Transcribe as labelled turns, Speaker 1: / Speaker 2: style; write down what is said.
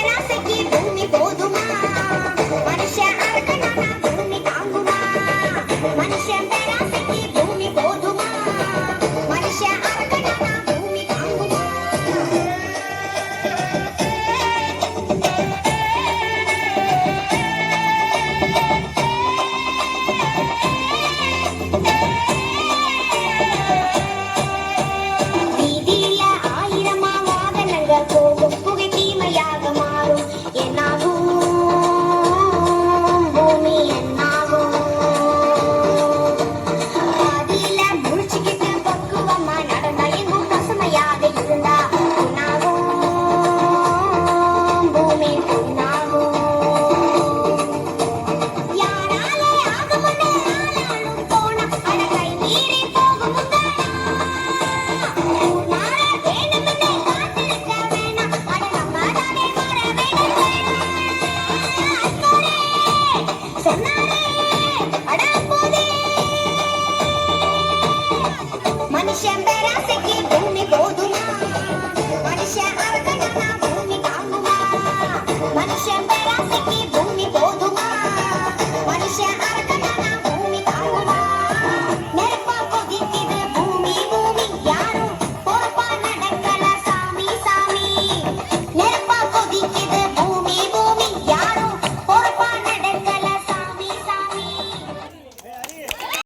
Speaker 1: பேராசைக்கு பூமி போதுமா மனுஷன் அறக்கணும்னா பூமி தாங்குமா மனுஷன் பேராசைக்கு பூமி போதுமா மனுஷன் அறக்கணும்னா பூமி தாங்குமா வீதியில ஆயிரமா வாகனங்கள் போகும் புகை தீமையாக மாறும் என்னாகும் பூமி என்னாகும் பாதியில முடிச்சுக்கிட்டு பக்குவமா நடந்தா எங்கும் பசுமையாக இருந்தா என்னாகும் பூமி பொன்னாகும் யாராலே ஆகுமுன்னு ஆனாலும் போனா அட கை மீறி போகும் ஊர்னால வேணும்னு காத்திருக்க வேணாம் அட நம்ம தானே வர வேணும் அக்கோரே சொன்னாரே அட போதே மனுஷன் பேராசைக்கு